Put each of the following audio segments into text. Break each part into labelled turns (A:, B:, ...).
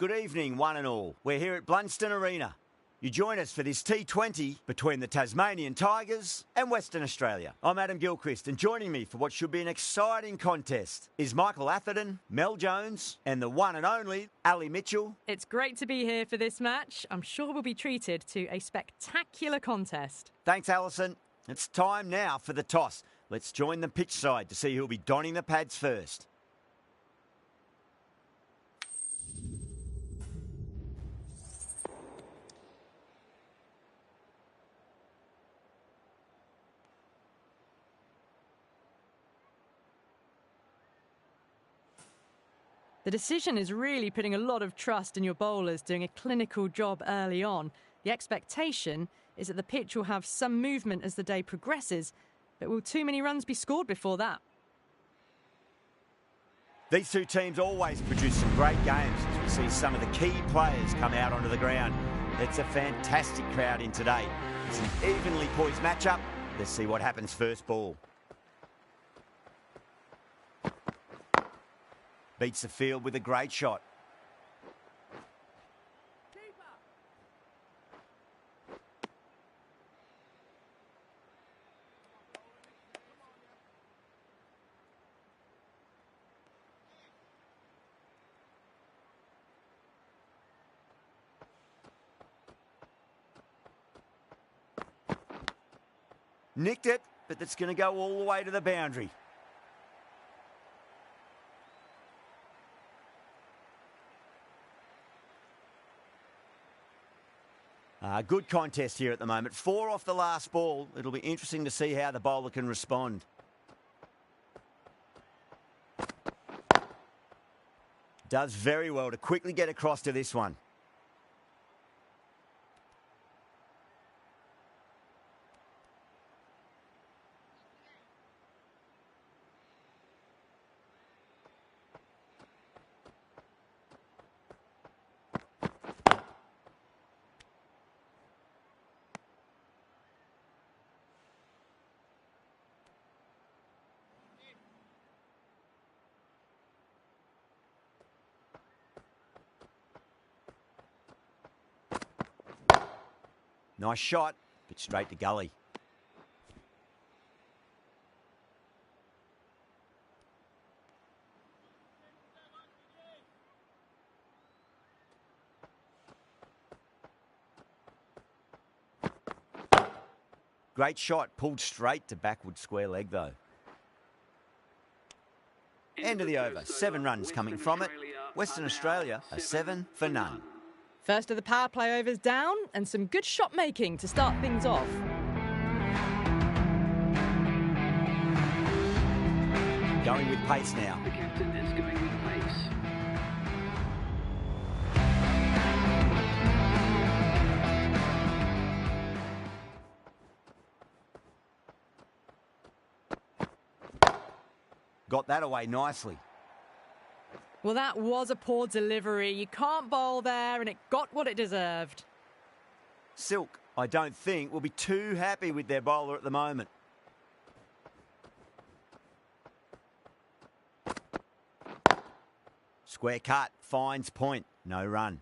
A: Good evening, one and all. We're here at Blunston Arena. You join us for this T20 between the Tasmanian Tigers and Western Australia. I'm Adam Gilchrist, and joining me for what should be an exciting contest is Michael Atherton, Mel Jones, and the one and only Ali Mitchell.
B: It's great to be here for this match. I'm sure we'll be treated to a spectacular contest.
A: Thanks, Alison. It's time now for the toss. Let's join the pitch side to see who'll be donning the pads first.
B: The decision is really putting a lot of trust in your bowlers doing a clinical job early on. The expectation is that the pitch will have some movement as the day progresses, but will too many runs be scored before that?
A: These two teams always produce some great games as we see some of the key players come out onto the ground. It's a fantastic crowd in today. It's an evenly poised matchup. Let's see what happens first ball. Beats the field with a great shot. Nicked it, but that's going to go all the way to the boundary. Good contest here at the moment. 4 off the last ball. It'll be interesting to see how the bowler can respond. Does very well to quickly get across to this one. Nice shot, but straight to gully. Great shot, pulled straight to backward square leg though. End of the over, 7 runs coming from it. Western Australia are 7 for none.
B: First of the power play overs down, and some good shot making to start things off.
A: Going with pace now.
C: The captain is going with pace.
A: Got that away nicely.
B: Well, that was a poor delivery. You can't bowl there, and it got what it deserved.
A: Silk, I don't think, will be too happy with their bowler at the moment. Square cut, finds point, no run.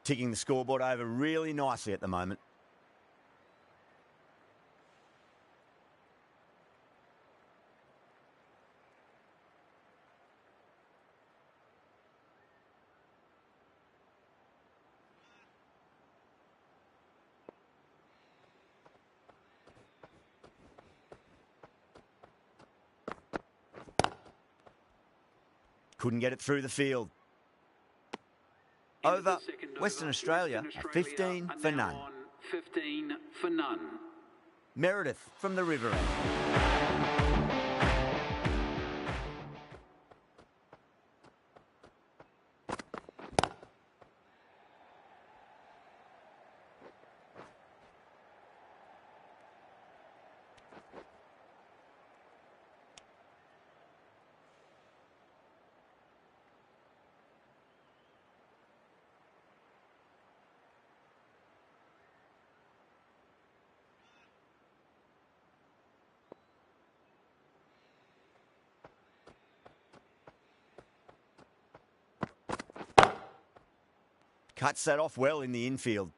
A: Ticking the scoreboard over really nicely at the moment. Couldn't get it through the field. Over. Western Australia are 15 for none.
C: 15 for none.
A: Meredith from the River End. Cuts that off well in the infield.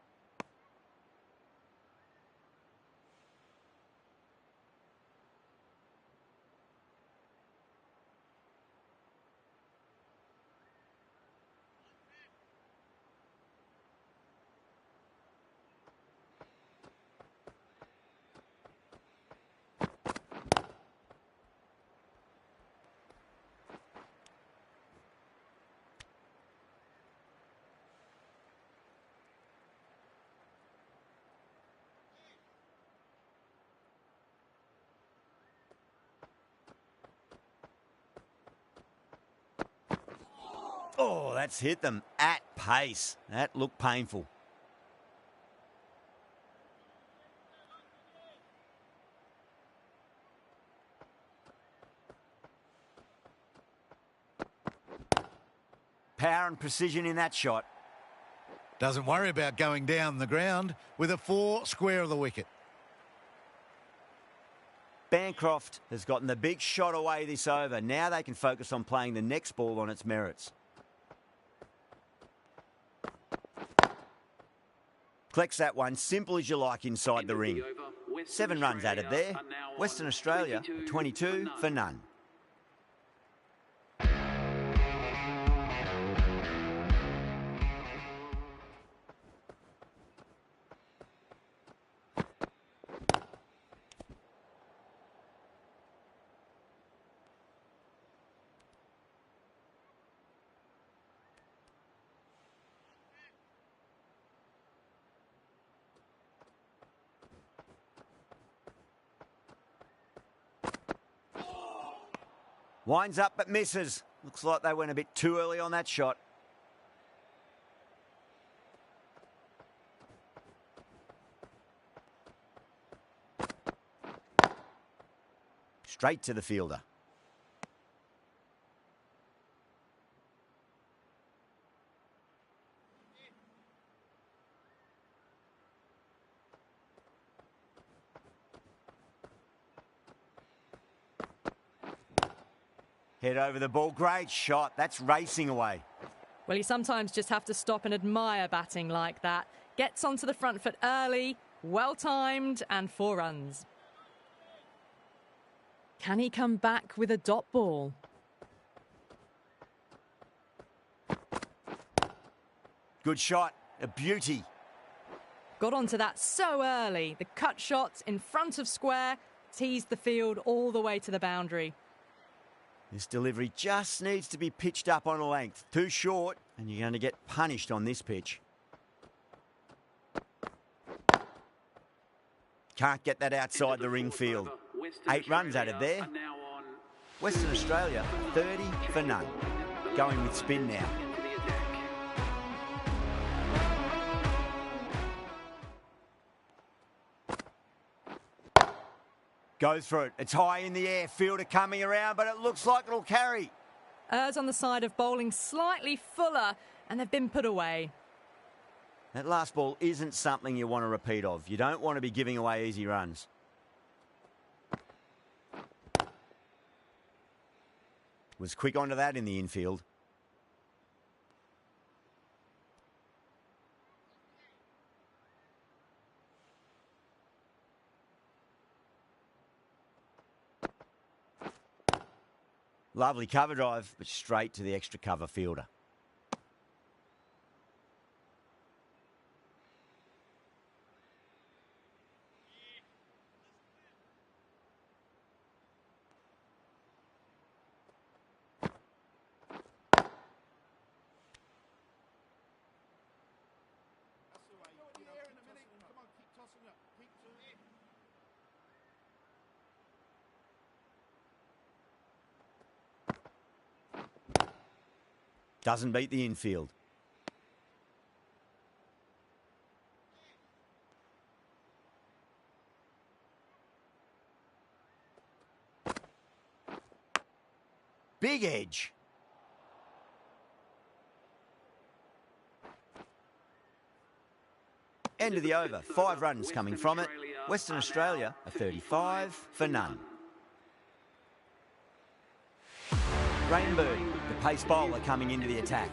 A: Oh, that's hit them at pace. That looked painful. Power and precision in that shot.
D: Doesn't worry about going down the ground with a 4 square of the wicket.
A: Bancroft has gotten the big shot away this over. Now they can focus on playing the next ball on its merits. Collects that one, simple as you like, inside the ring. 7 runs added there. Western Australia, 22 for none. Winds up but misses. Looks like they went a bit too early on that shot. Straight to the fielder. Head over the ball. Great shot. That's racing away.
B: Well, you sometimes just have to stop and admire batting like that. Gets onto the front foot early, well-timed, and 4 runs. Can he come back with a dot ball?
A: Good shot. A beauty.
B: Got onto that so early. The cut shot in front of square teased the field all the way to the boundary.
A: This delivery just needs to be pitched up on a length. Too short, and you're going to get punished on this pitch. Can't get that outside the ring field. 8 runs added there. Western Australia, 30 for none. Going with spin now. Goes for it. It's high in the air. Fielder coming around, but it looks like it'll carry.
B: Errs on the side of bowling slightly fuller, and they've been put away.
A: That last ball isn't something you want to repeat of. You don't want to be giving away easy runs. Was quick onto that in the infield. Lovely cover drive, but straight to the extra cover fielder. Doesn't beat the infield. Big edge. End of the over. 5 runs coming from it. Western Australia are 35 for none. Rainbird, the pace bowler, coming into the attack.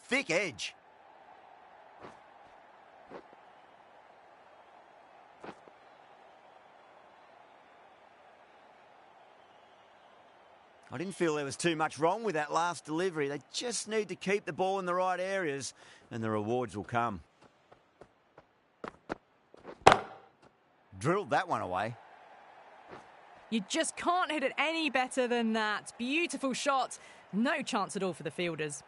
A: Thick edge. I didn't feel there was too much wrong with that last delivery. They just need to keep the ball in the right areas and the rewards will come. Drilled that one away.
B: You just can't hit it any better than that. Beautiful shot. No chance at all for the fielders.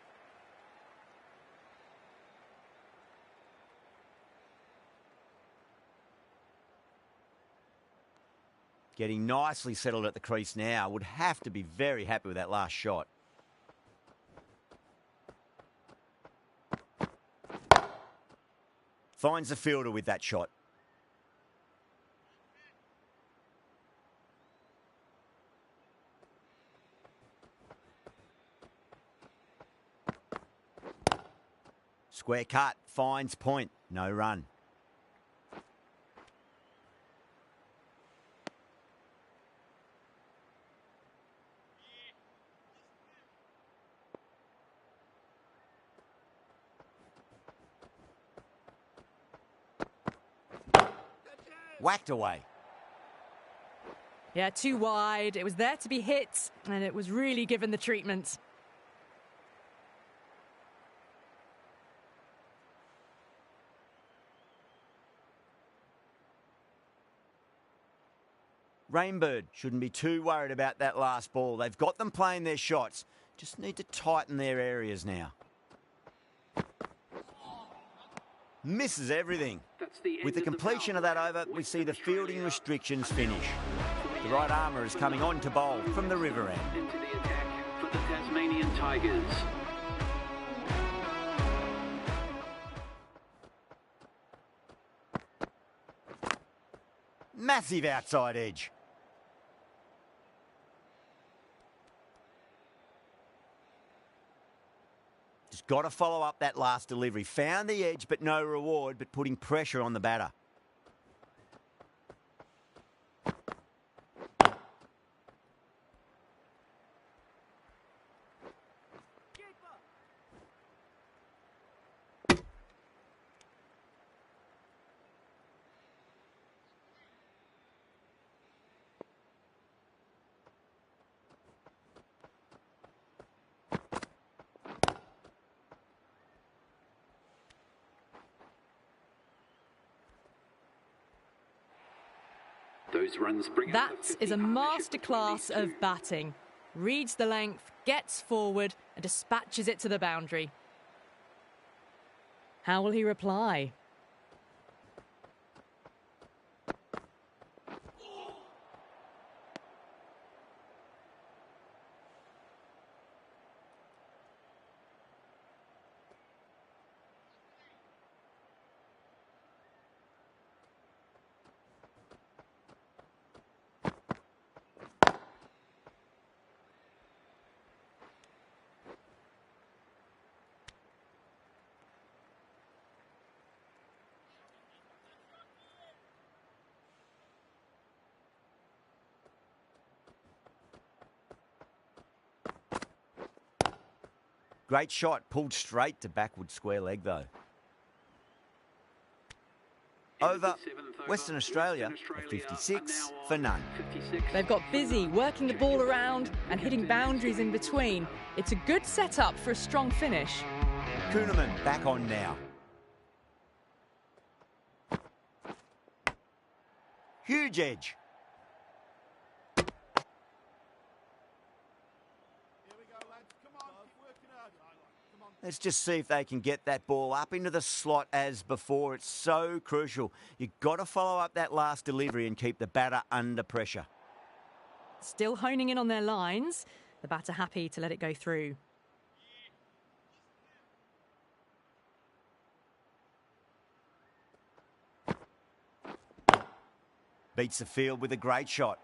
A: Getting nicely settled at the crease now. Would have to be very happy with that last shot. Finds the fielder with that shot. Square cut, finds point, no run. Whacked away.
B: Yeah, too wide. It was there to be hit, and it was really given the treatment.
A: Rainbird shouldn't be too worried about that last ball. They've got them playing their shots. Just need to tighten their areas now. Misses everything. With the completion of that over, we see the fielding restrictions finish. The right armour is coming on to bowl from the river end.
C: Into the attack for the Tasmanian Tigers.
A: Massive outside edge. Just got to follow up that last delivery. Found the edge, but no reward, but putting pressure on the batter.
C: Those runs bring
B: That is a masterclass of batting. Reads the length, gets forward and dispatches it to the boundary. How will he reply?
A: Great shot, pulled straight to backward square leg though. Over, Western Australia are 56 for none.
B: They've got busy working the ball around and hitting boundaries in between. It's a good setup for a strong finish.
A: Kuhneman back on now. Huge edge.
D: Here we go, lads. Come on, keep working hard. Come on.
A: Let's just see if they can get that ball up into the slot as before. It's so crucial. You've got to follow up that last delivery and keep the batter under pressure.
B: Still honing in on their lines. The batter happy to let it go through.
A: Beats the field with a great shot.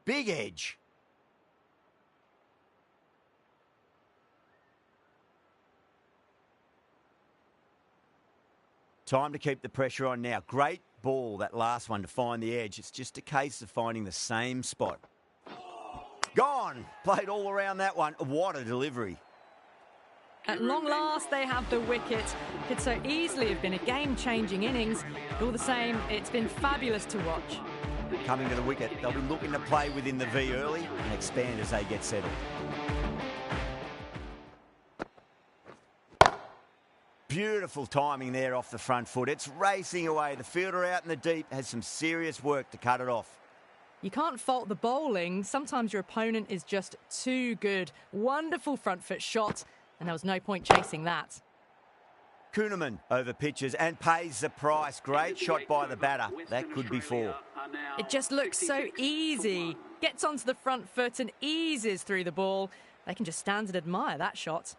A: Big edge. Time to keep the pressure on now. Great ball, that last one, to find the edge. It's just a case of finding the same spot. Gone. Played all around that one. What a delivery.
B: At long last, they have the wicket. Could so easily have been a game-changing innings. But all the same, it's been fabulous to watch.
A: Coming to the wicket, they'll be looking to play within the V early and expand as they get settled. Beautiful timing there off the front foot. It's racing away. The fielder out in the deep has some serious work to cut it off.
B: You can't fault the bowling. Sometimes your opponent is just too good. Wonderful front foot shot, and there was no point chasing that. Kuhnemann
A: over pitches and pays the price. Great shot by the batter. That could be four.
B: It just looks so easy. Gets onto the front foot and eases through the ball. They can just stand and admire that shot.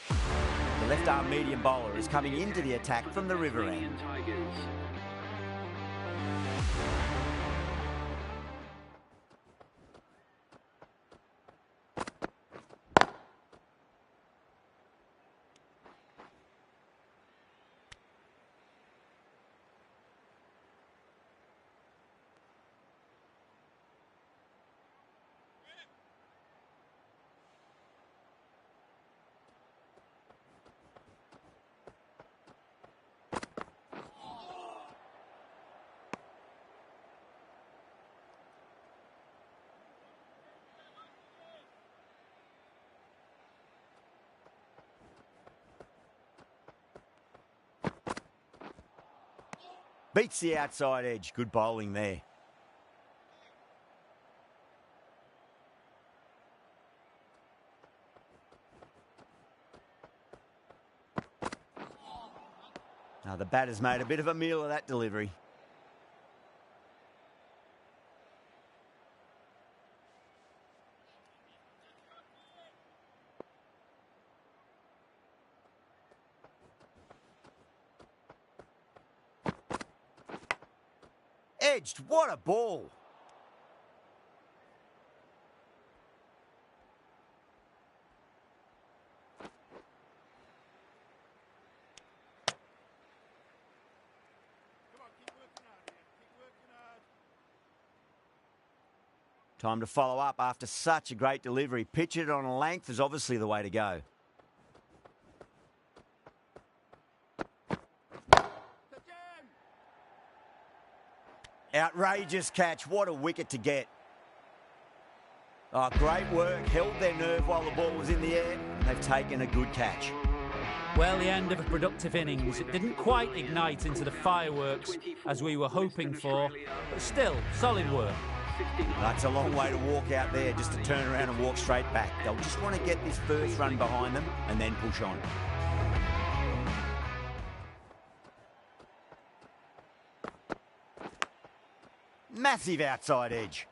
A: The left-arm medium bowler is coming into the attack from the river end. Beats the outside edge. Good bowling there. Now the batter's made a bit of a meal of that delivery. Edged. What a ball. Time to follow up after such a great delivery. Pitch it on a length is obviously the way to go. Outrageous catch. What a wicket to get. Oh, great work. Held their nerve while the ball was in the air. They've taken a good catch.
E: Well, the end of a productive innings. It didn't quite ignite into the fireworks as we were hoping for, but still, solid work.
A: That's a long way to walk out there, just to turn around and walk straight back. They'll just want to get this first run behind them and then push on. Massive outside edge.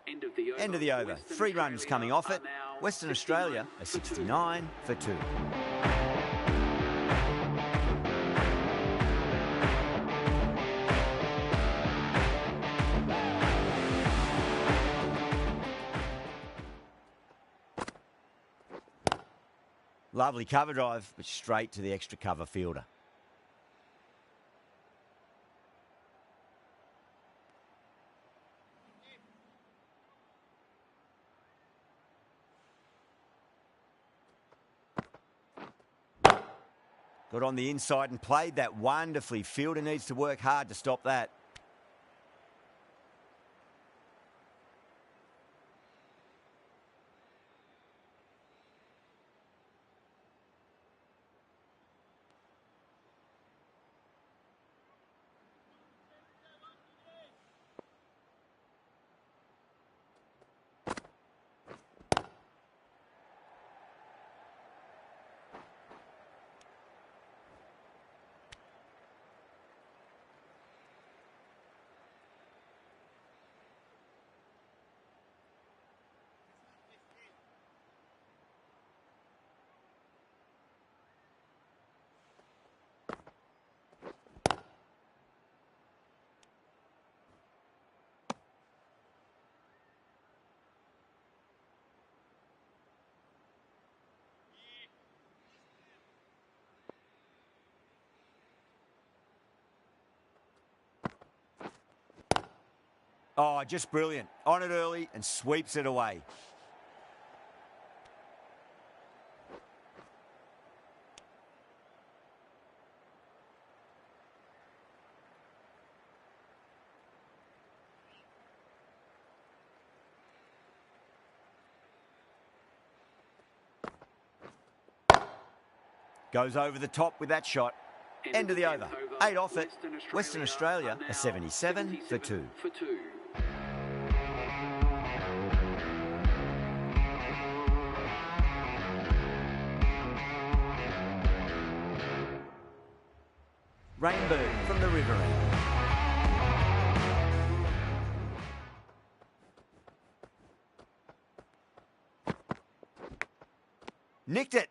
A: End of the over. 3 runs coming off it. Western Australia a 69 for 2. Lovely cover drive, but straight to the extra cover fielder. Got on the inside and played that wonderfully. Fielder needs to work hard to stop that. Oh, just brilliant. On it early and sweeps it away. Goes over the top with that shot. End of the over. 8 off it. Western Australia a 77 for 2. Rainbird from the river end. Nicked it.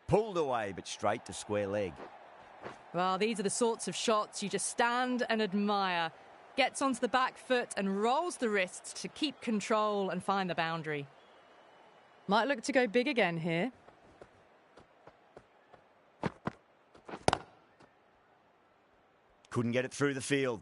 A: Pulled away, but straight to square leg.
B: Well, these are the sorts of shots you just stand and admire. Gets onto the back foot and rolls the wrists to keep control and find the boundary. Might look to go big again here.
A: Couldn't get it through the field.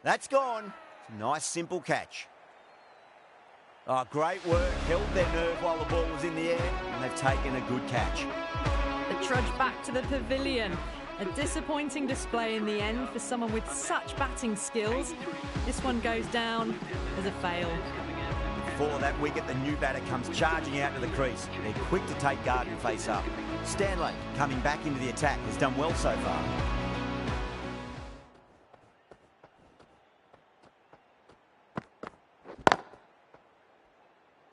A: That's gone. Nice, simple catch. Oh, great work. Held their nerve while the ball was in the air, and they've taken a good catch.
B: The trudge back to the pavilion. A disappointing display in the end for someone with such batting skills. This one goes down as a fail.
A: Before that wicket, the new batter comes charging out to the crease. They're quick to take guard and face up. Stanley, coming back into the attack, has done well so far.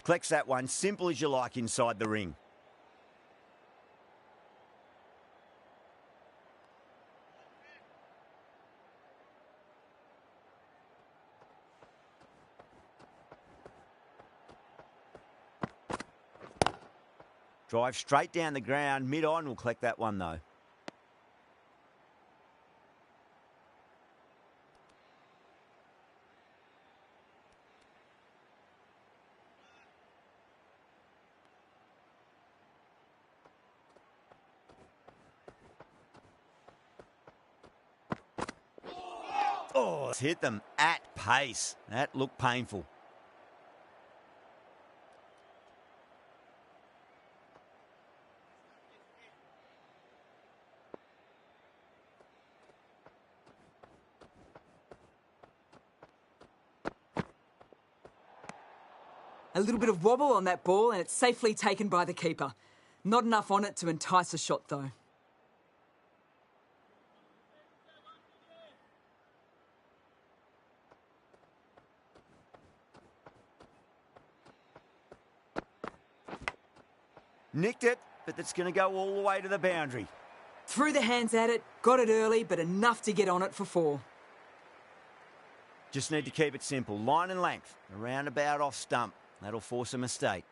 A: Collects that one, simple as you like, inside the ring. Drive straight down the ground, mid-on will collect that one though. Oh, it's hit them at pace. That looked painful.
F: A little bit of wobble on that ball and it's safely taken by the keeper. Not enough on it to entice a shot though.
A: Nicked it, but that's going to go all the way to the boundary.
F: Threw the hands at it, got it early, but enough to get on it for 4.
A: Just need to keep it simple. Line and length, around about off stump. That'll force a mistake.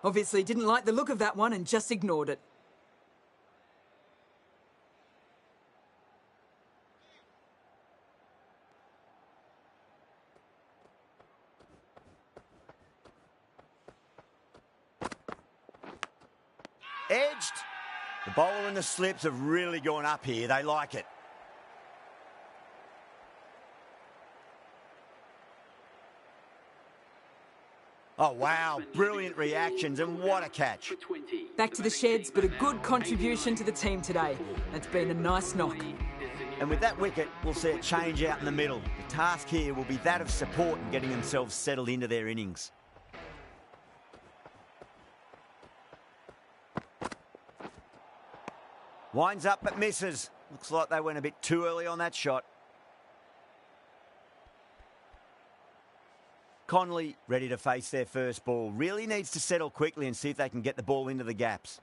F: Obviously didn't like the look of that one and just ignored it.
A: Edged. The bowler and the slips have really gone up here. They like it. Oh, wow. Brilliant reactions, and what a catch.
F: Back to the sheds, but a good contribution to the team today. It's been a nice knock.
A: And with that wicket, we'll see it change out in the middle. The task here will be that of support and getting themselves settled into their innings. Winds up but misses. Looks like they went a bit too early on that shot. Conley ready to face their first ball. Really needs to settle quickly and see if they can get the ball into the gaps.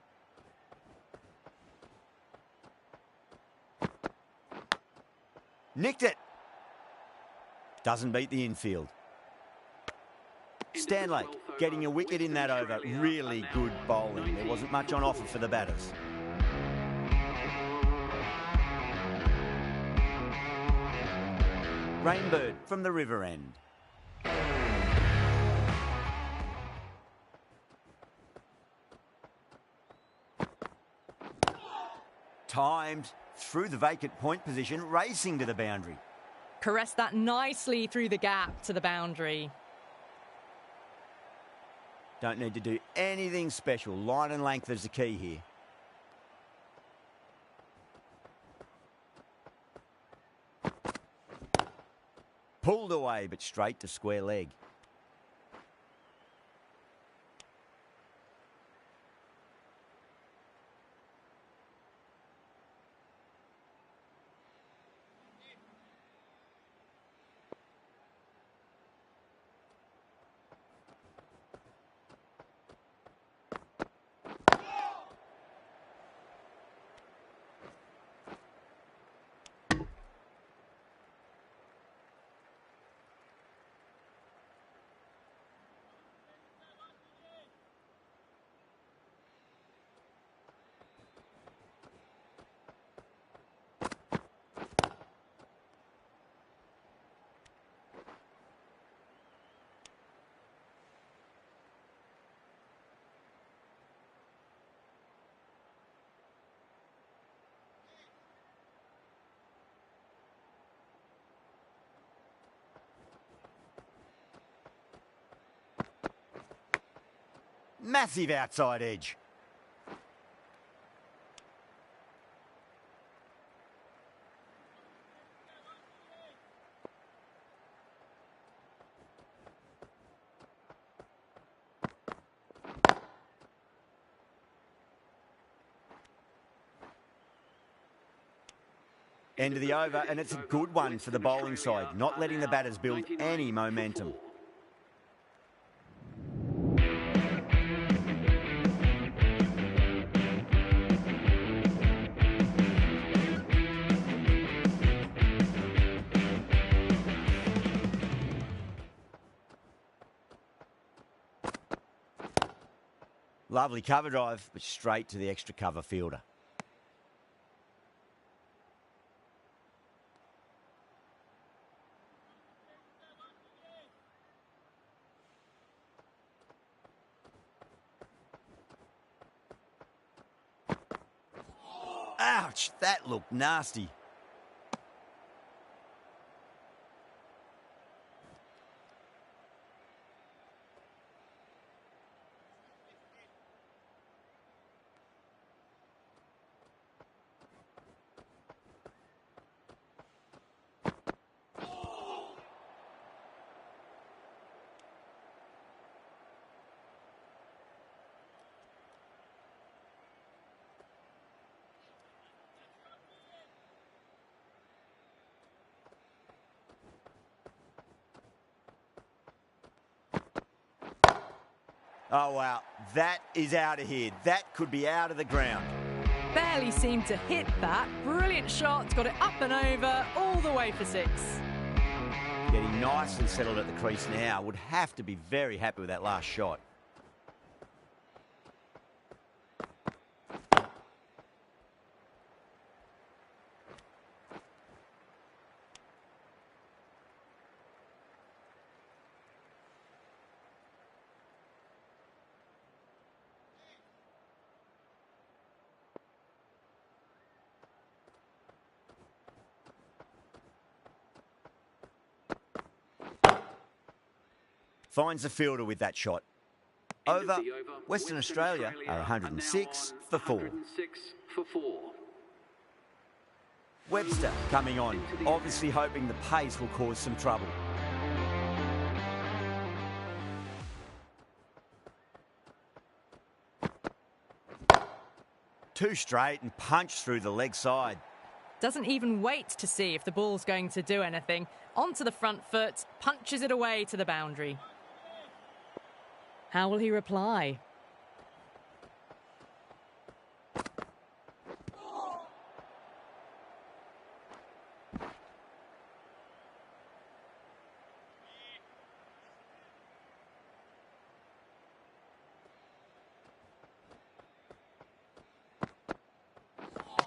A: Nicked it. Doesn't beat the infield. Stanley getting a wicket in that over. Really good bowling. There wasn't much on offer for the batters. Rainbird from the river end. Timed through the vacant point position, racing to the boundary.
B: Caressed that nicely through the gap to the boundary.
A: Don't need to do anything special. Line and length is the key here. Pulled away, but straight to square leg. Massive outside edge. End of the over, and it's a good one for the bowling side, not letting the batters build any momentum. Lovely cover drive, but straight to the extra cover fielder. Ouch, that looked nasty. Oh, wow. That is out of here. That could be out of the ground.
B: Barely seemed to hit that. Brilliant shot, got it up and over, all the way for 6.
A: Getting nicely settled at the crease now. Would have to be very happy with that last shot. finds the fielder with that shot.
C: End of
A: Over.
C: the over.
A: Western Australia are 106 for 4.
C: 106 for 4.
A: Webster coming on, obviously hoping the pace will cause some trouble. Two straight and punch through the leg side.
B: Doesn't even wait to see if the ball's going to do anything. Onto the front foot, punches it away to the boundary. How will he reply?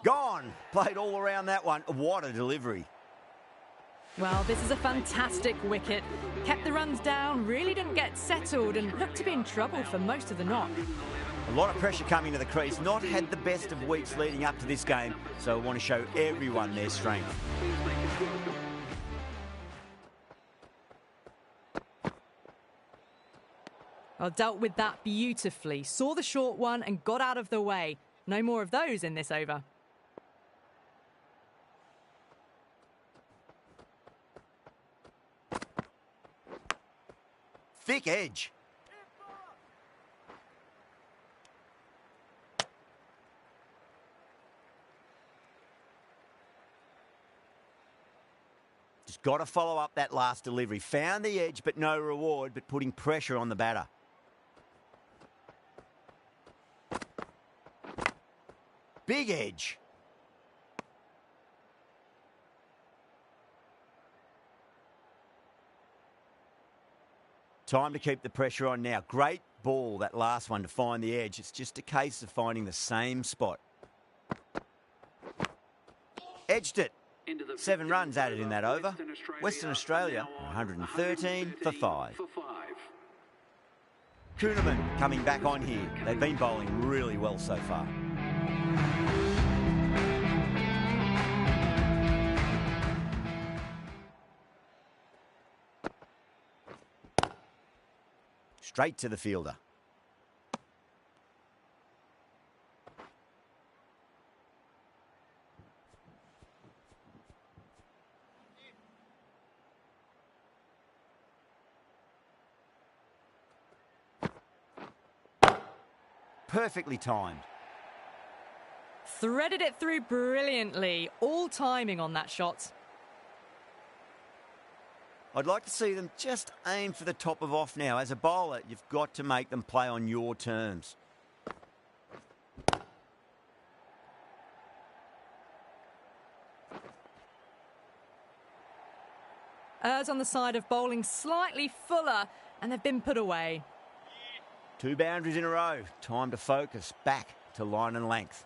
A: Gone! Played all around that one. What a delivery.
B: Well, this is a fantastic wicket. Kept the runs down, really didn't get settled and looked to be in trouble for most of the knock.
A: A lot of pressure coming to the crease. Not had the best of weeks leading up to this game, so I want to show everyone their strength.
B: Well, dealt with that beautifully. Saw the short one and got out of the way. No more of those in this over.
A: Thick edge. Just got to follow up that last delivery. Found the edge, but no reward, but putting pressure on the batter. Big edge. Time to keep the pressure on now. Great ball, that last one, to find the edge. It's just a case of finding the same spot. Edged it. 7 runs added in that over. Western Australia, 113 for 5. Kuhnemann coming back on here. They've been bowling really well so far. Straight to the fielder. Perfectly timed.
B: Threaded it through brilliantly. All timing on that shot.
A: I'd like to see them just aim for the top of off now. As a bowler, you've got to make them play on your terms.
B: Errs on the side of bowling slightly fuller, and they've been put away.
A: 2 boundaries in a row. Time to focus back to line and length.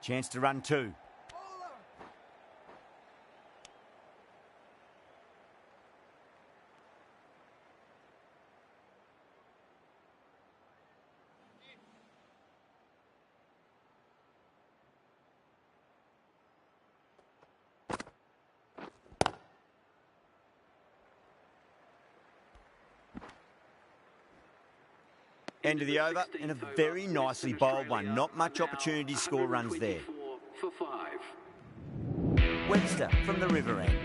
A: Chance to run 2. End of the over, and a very nicely bowled one. Not much opportunity to score runs there.
C: For 5.
A: Webster from the river end.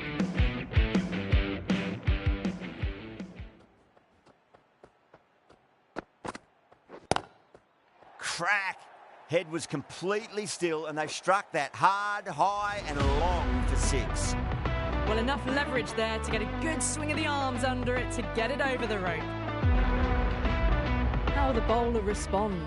A: Crack! Head was completely still, and they've struck that hard, high and long for 6.
B: Well, enough leverage there to get a good swing of the arms under it to get it over the rope. How will the bowler respond?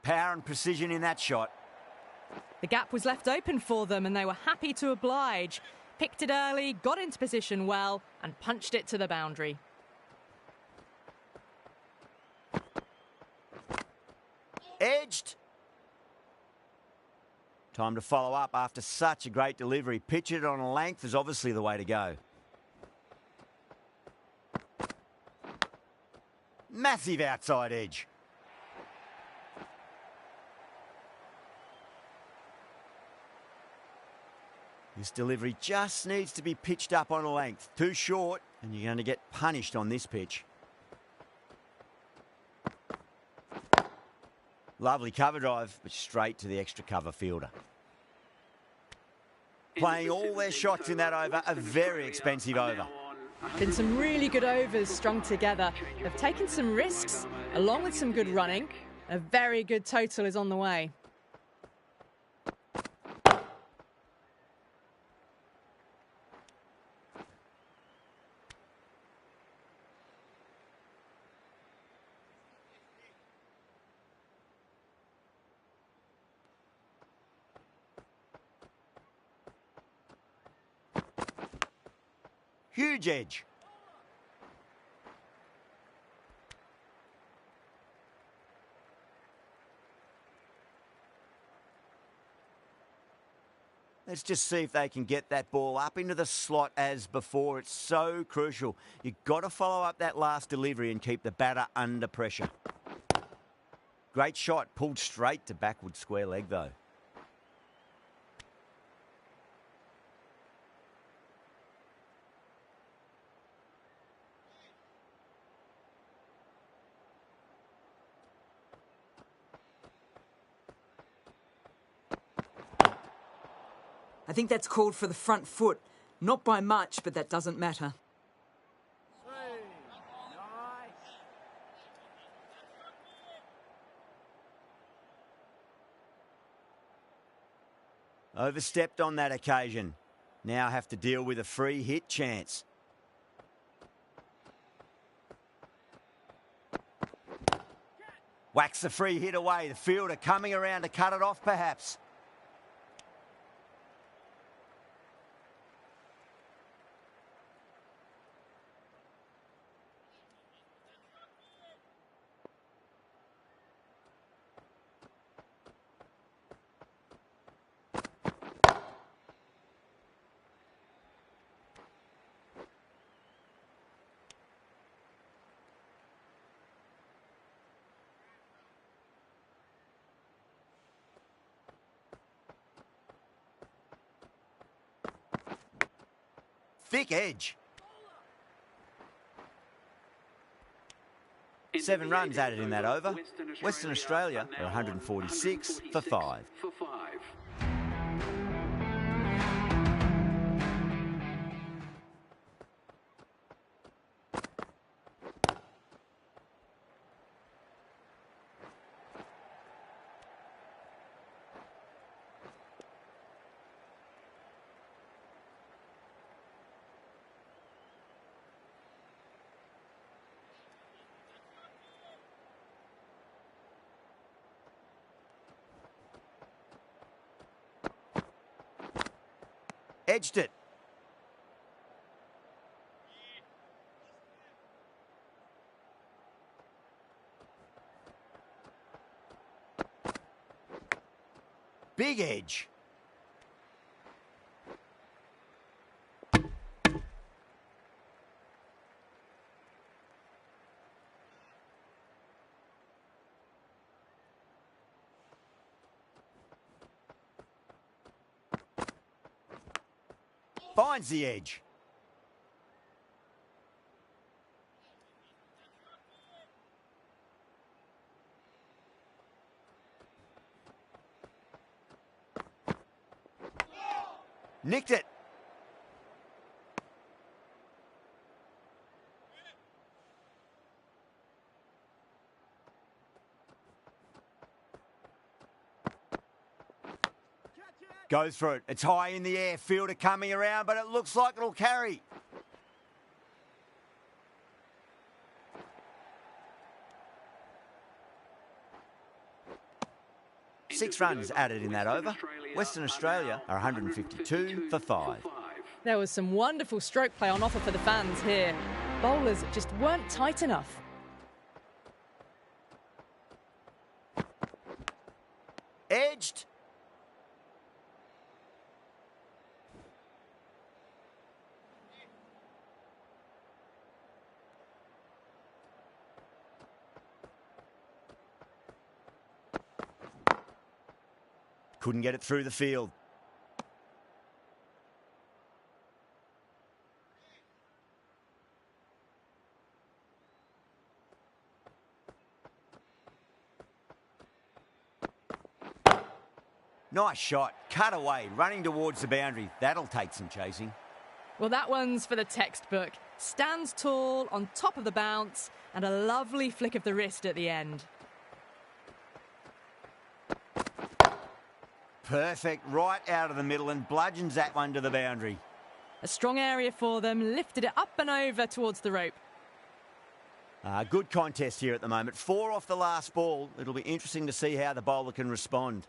A: power and precision in that shot.
B: The gap was left open for them and they were happy to oblige. Picked it early, got into position well and punched it to the boundary.
A: Edged. Time to follow up after such a great delivery. Pitch it on a length is obviously the way to go. Massive outside edge. This delivery just needs to be pitched up on a length. Too short, and you're going to get punished on this pitch. Lovely cover drive, but straight to the extra cover fielder. Playing all their shots in that over, a very expensive over.
B: Been some really good overs strung together. They've taken some risks, along with some good running. A very good total is on the way.
A: Huge edge. Let's just see if they can get that ball up into the slot as before. It's so crucial. You've got to follow up that last delivery and keep the batter under pressure. Great shot, pulled straight to backward square leg though.
F: I think that's called for the front foot. Not by much, but that doesn't matter.
A: Overstepped on that occasion. Now have to deal with a free hit chance. Whacks the free hit away. The fielder coming around to cut it off perhaps. Thick edge. 7 runs added in that over. Western Australia are 146 for 5. Edged it. Big edge. Finds the edge. Nicked it. Goes for it. It's high in the air. Fielder coming around, but it looks like it'll carry. 6 runs added in that over. Western Australia are 152 for 5.
B: There was some wonderful stroke play on offer for the fans here. Bowlers just weren't tight enough.
A: Edged. Couldn't get it through the field. Nice shot, cut away, running towards the boundary. That'll take some chasing.
B: Well, that one's for the textbook. Stands tall, on top of the bounce, and a lovely flick of the wrist at the end.
A: Perfect, right out of the middle and bludgeons that one to the boundary.
B: A strong area for them, lifted it up and over towards the rope.
A: Good contest here at the moment. 4 off the last ball. It'll be interesting to see how the bowler can respond.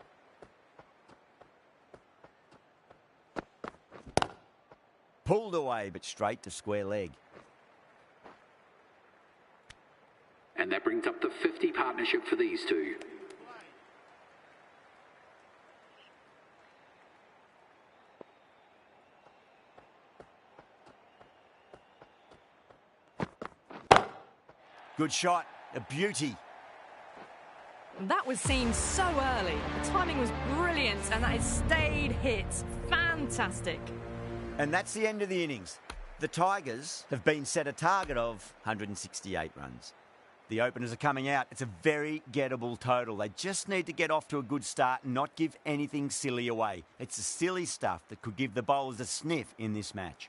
A: Pulled away, but straight to square leg.
C: And that brings up the 50 partnership for these two.
A: Good shot, a beauty.
B: That was seen so early. The timing was brilliant, and that is stayed hits. Fantastic.
A: And that's the end of the innings. The Tigers have been set a target of 168 runs. The openers are coming out. It's a very gettable total. They just need to get off to a good start and not give anything silly away. It's the silly stuff that could give the bowlers a sniff in this match.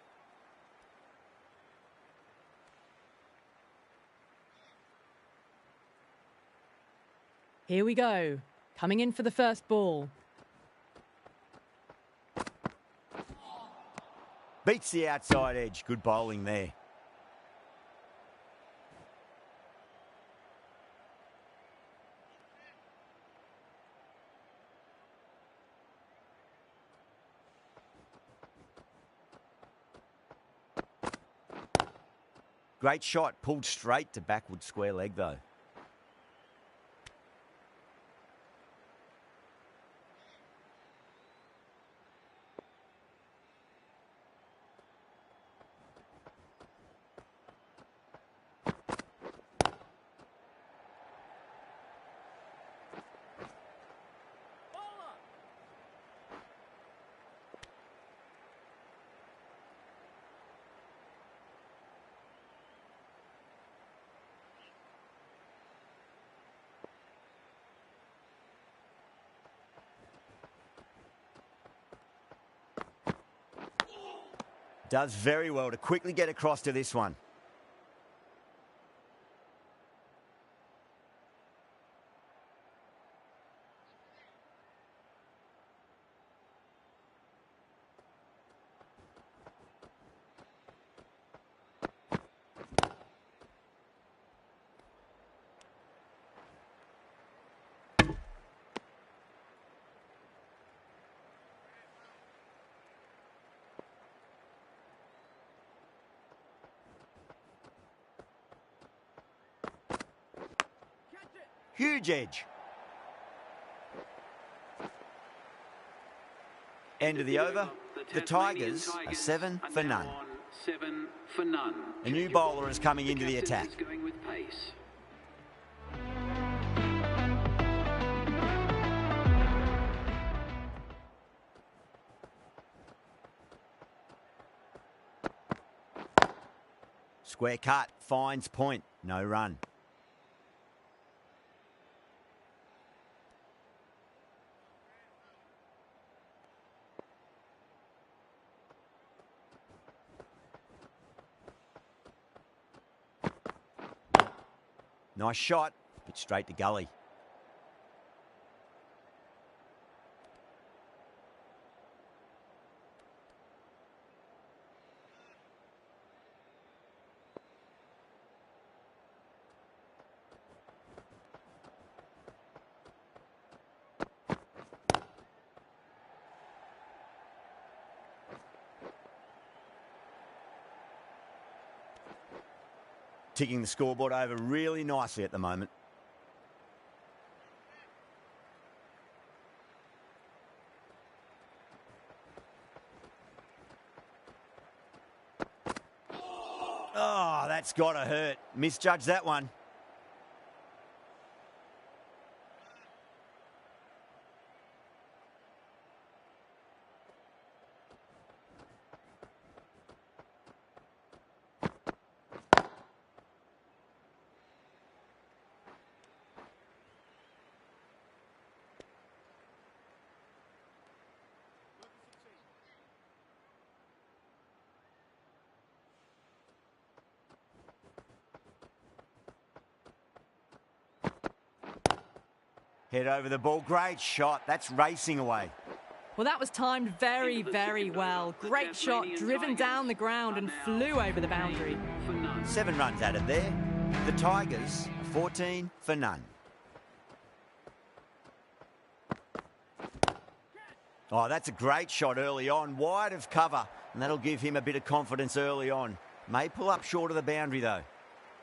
B: Here we go. Coming in for the first ball.
A: Beats the outside edge. Good bowling there. Great shot. Pulled straight to backward square leg though. Does very well to quickly get across to this one. Huge edge. End of the over. The Tigers are 7 for none.
C: 7 for none.
A: A new bowler is coming into the attack.
C: Going with pace.
A: Square cut, finds point, no run. Nice shot, but straight to gully. ticking the scoreboard over really nicely at the moment. Oh, that's got to hurt. Misjudged that one. Head over the ball. Great shot. That's racing away.
B: Well, that was timed very, very well. Great shot, driven down the ground and flew over the boundary.
A: 7 runs added there. The Tigers, 14 for none. Oh, that's a great shot early on. Wide of cover, and that'll give him a bit of confidence early on. May pull up short of the boundary, though.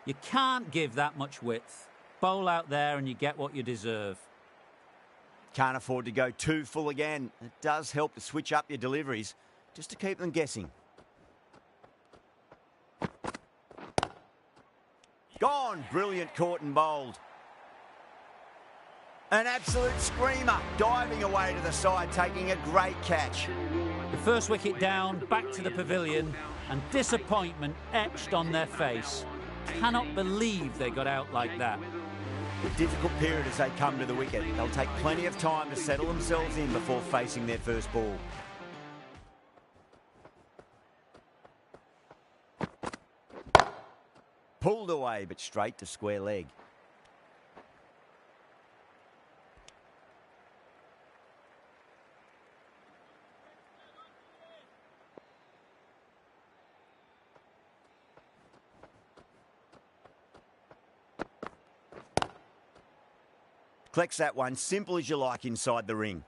E: You can't give that much width. Bowl out there and you get what you deserve.
A: Can't afford to go too full again. It does help to switch up your deliveries, just to keep them guessing. Gone. Brilliant caught and bowled. An absolute screamer, diving away to the side, taking a great catch.
E: The first wicket down, back to the pavilion, and disappointment etched on their face. Cannot believe they got out like that.
A: A difficult period as they come to the wicket. They'll take plenty of time to settle themselves in before facing their first ball. Pulled away, but straight to square leg. Collects that one, simple as you like inside the ring.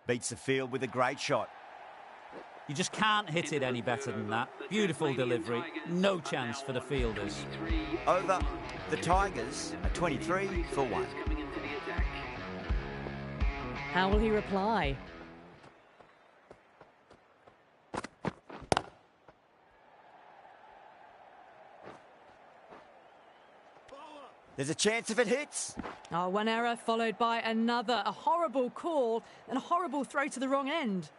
A: Beats the field with a great shot.
E: You just can't hit it any better than that. Beautiful delivery. No chance for the fielders.
A: Over. The Tigers are 23 for 1.
B: How will he reply?
A: There's a chance if it hits.
B: Oh, one error followed by another. A horrible call and a horrible throw to the wrong end.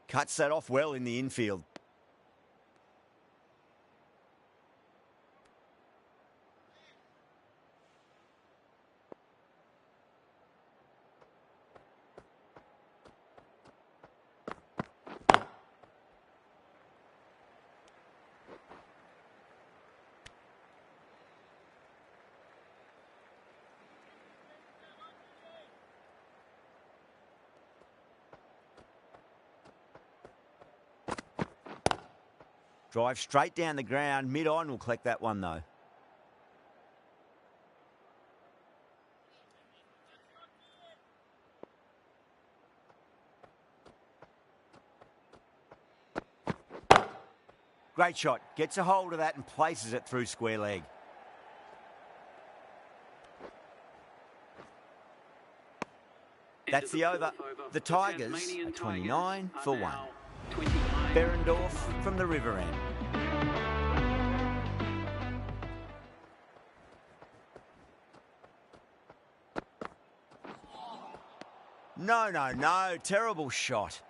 A: Cuts that off well in the infield. Drive straight down the ground. Mid-on will collect that one, though. Great shot. Gets a hold of that and places it through square leg. That's the over. The Tigers are 29 for 1. Berendorf from the River End. No, no, no. Terrible shot.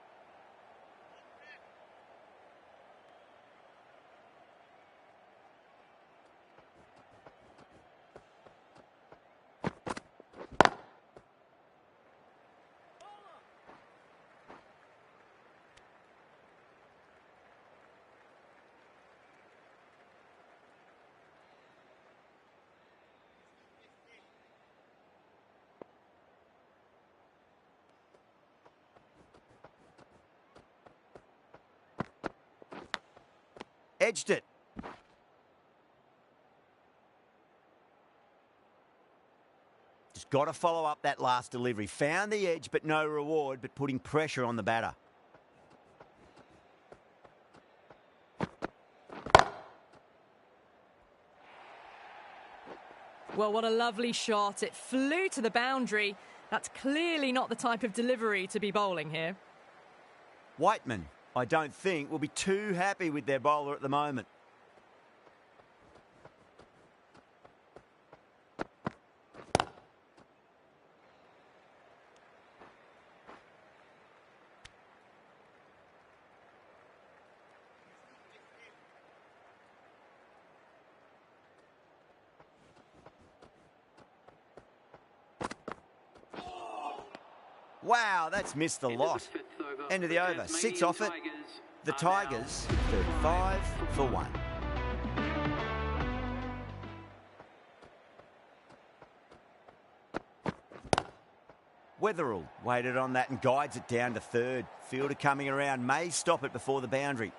A: Edged it. Just got to follow up that last delivery. Found the edge, but no reward, but putting pressure on the batter.
B: Well, what a lovely shot. It flew to the boundary. That's clearly not the type of delivery to be bowling here.
A: Whiteman, I don't think, will be too happy with their bowler at the moment. Wow, that's missed the lot. End of the over. 6 off it. The Tigers, 35 for 1. Wetherell waited on that and guides it down to third. Fielder coming around, may stop it before the boundary.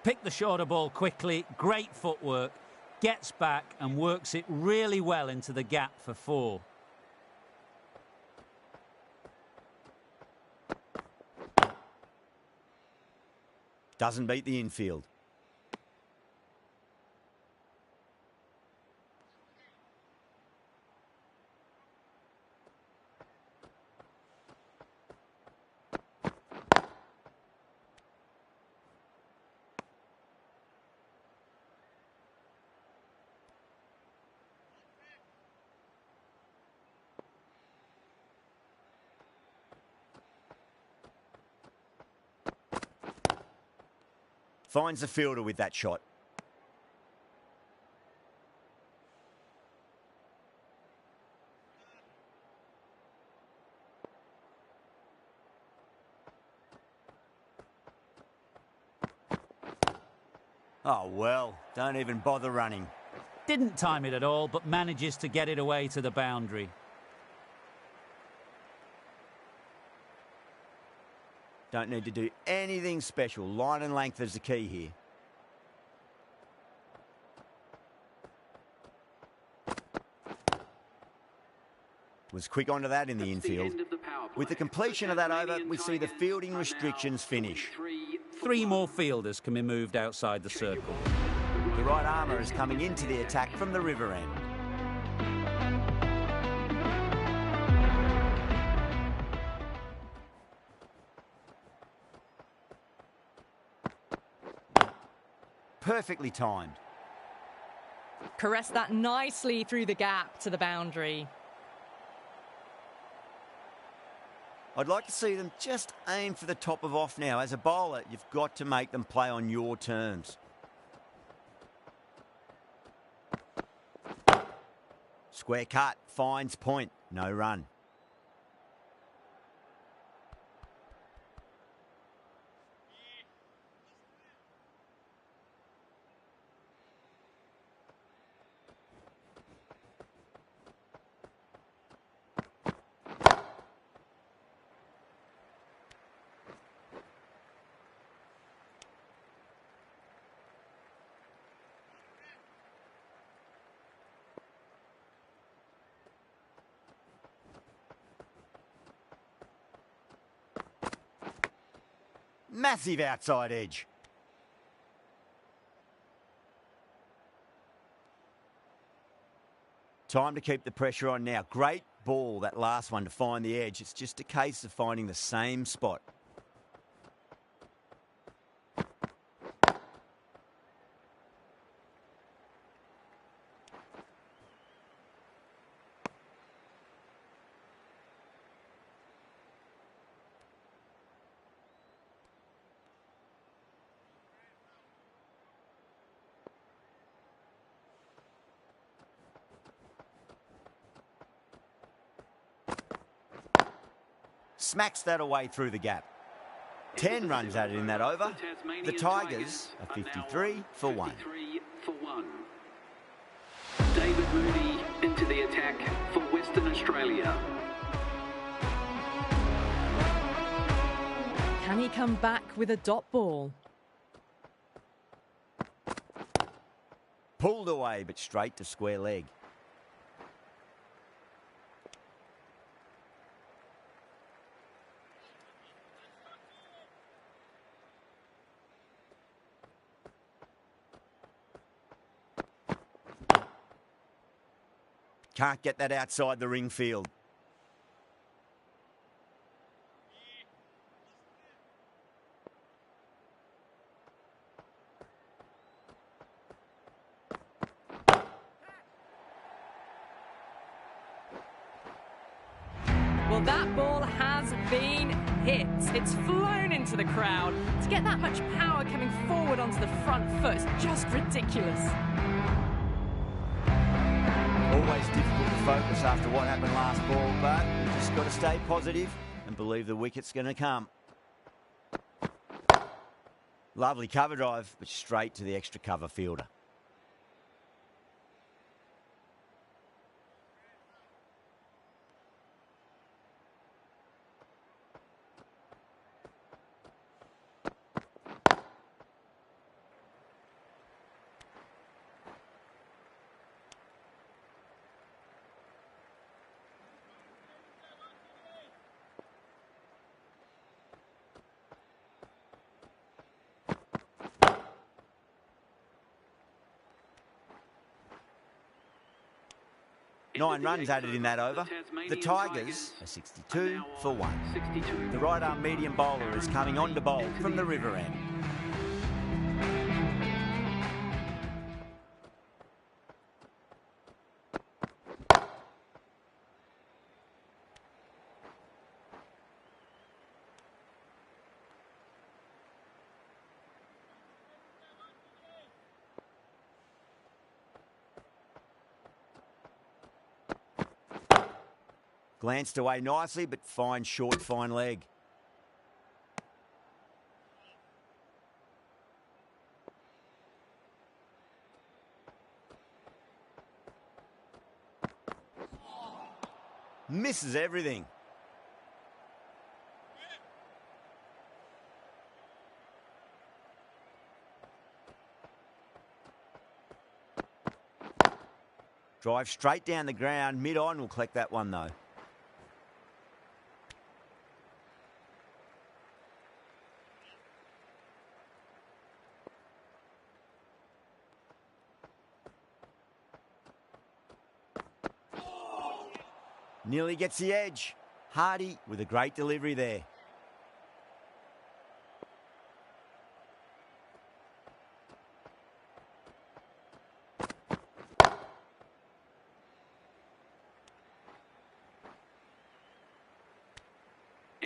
E: Picked the shorter ball quickly, great footwork, gets back and works it really well into the gap for 4.
A: Doesn't beat the infield. Finds the fielder with that shot. Oh, well, don't even bother running.
E: Didn't time it at all, but manages to get it away to the boundary.
A: Don't need to do anything special. Line and length is the key here. Was quick onto that in the infield. With the completion of that over, we see the fielding restrictions finish.
E: 3 more fielders can be moved outside the circle.
A: The right armour is coming into the attack from the river end. Perfectly timed.
B: Caressed that nicely through the gap to the boundary.
A: I'd like to see them just aim for the top of off now. As a bowler, you've got to make them play on your terms. Square cut, finds point, no run. Massive outside edge. Time to keep the pressure on now. Great ball, that last one, to find the edge. It's just a case of finding the same spot. smacks that away through the gap. 10 runs added in that over. The Tigers are 53 for 1.
C: David Moody into the attack for Western Australia.
B: Can he come back with a dot ball?
A: Pulled away, but straight to square leg. Can't get that outside the ring field.
B: Well, that ball has been hit. It's flown into the crowd. To get that much power coming forward onto the front foot is just ridiculous.
A: Always difficult to focus after what happened last ball, but you just got to stay positive and believe the wicket's going to come. Lovely cover drive, but straight to the extra cover fielder. Nine runs added in that over. The Tigers are 62 for 1. The right-arm medium bowler is coming on to bowl from the river end. Glanced away nicely, but fine short, fine leg. Misses everything. Drive straight down the ground, mid-on, will collect that one though. Nearly gets the edge. Hardy with a great delivery there.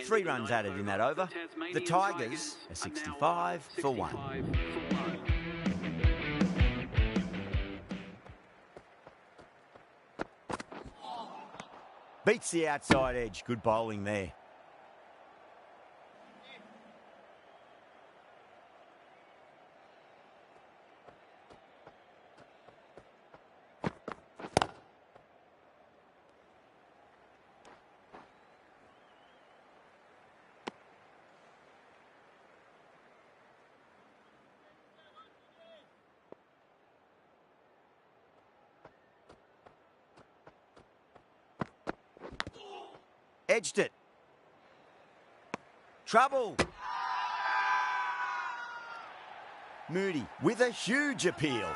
A: Three runs added in that over. The Tigers are 65 for 1. Beats the outside edge. Good bowling there. Edged it. Trouble. Moody with a huge appeal.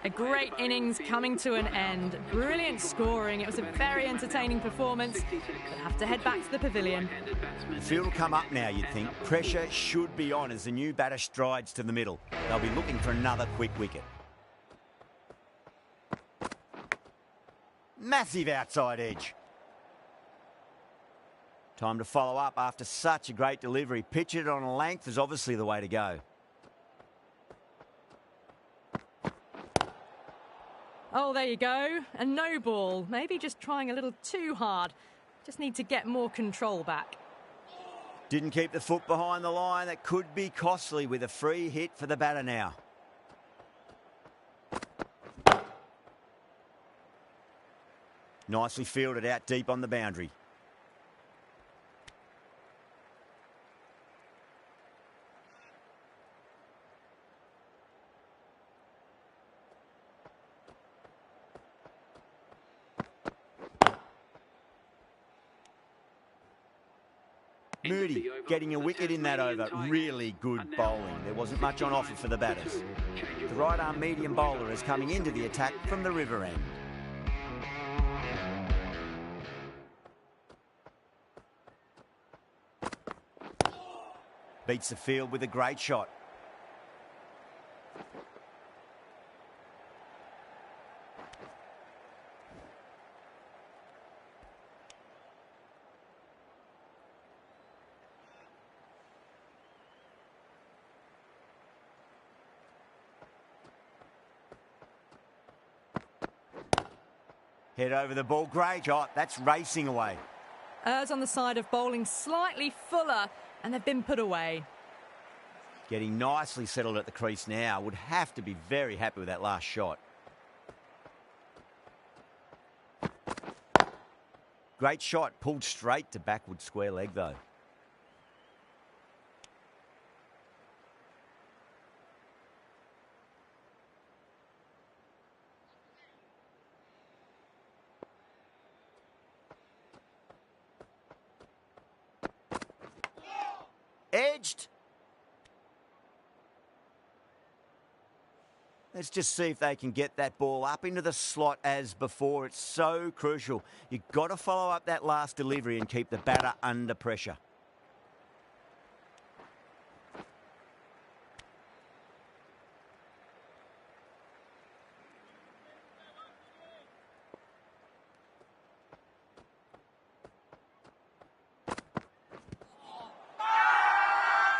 B: A great innings coming to an end. Brilliant scoring. It was a very entertaining performance. But have to head back to the pavilion.
A: The field will come up now, you'd think. Pressure should be on as the new batter strides to the middle. They'll be looking for another quick wicket. Massive outside edge. Time to follow up after such a great delivery. Pitch it on a length is obviously the way to go.
B: Oh, there you go. A no ball. Maybe just trying a little too hard. Just need to get more control back.
A: Didn't keep the foot behind the line. That could be costly with a free hit for the batter now. Nicely fielded out deep on the boundary. Moody getting a wicket in that over. Really good bowling. There wasn't much on offer for the batters. The right-arm medium bowler is coming into the attack from the river end. Beats the field with a great shot. Head over the ball. Great shot. That's racing away.
B: Errs on the side of bowling slightly fuller, and they've been put away.
A: Getting nicely settled at the crease now. Would have to be very happy with that last shot. Great shot. Pulled straight to backward square leg though. Edged. Let's just see if they can get that ball up into the slot as before. It's so crucial. You've got to follow up that last delivery and keep the batter under pressure.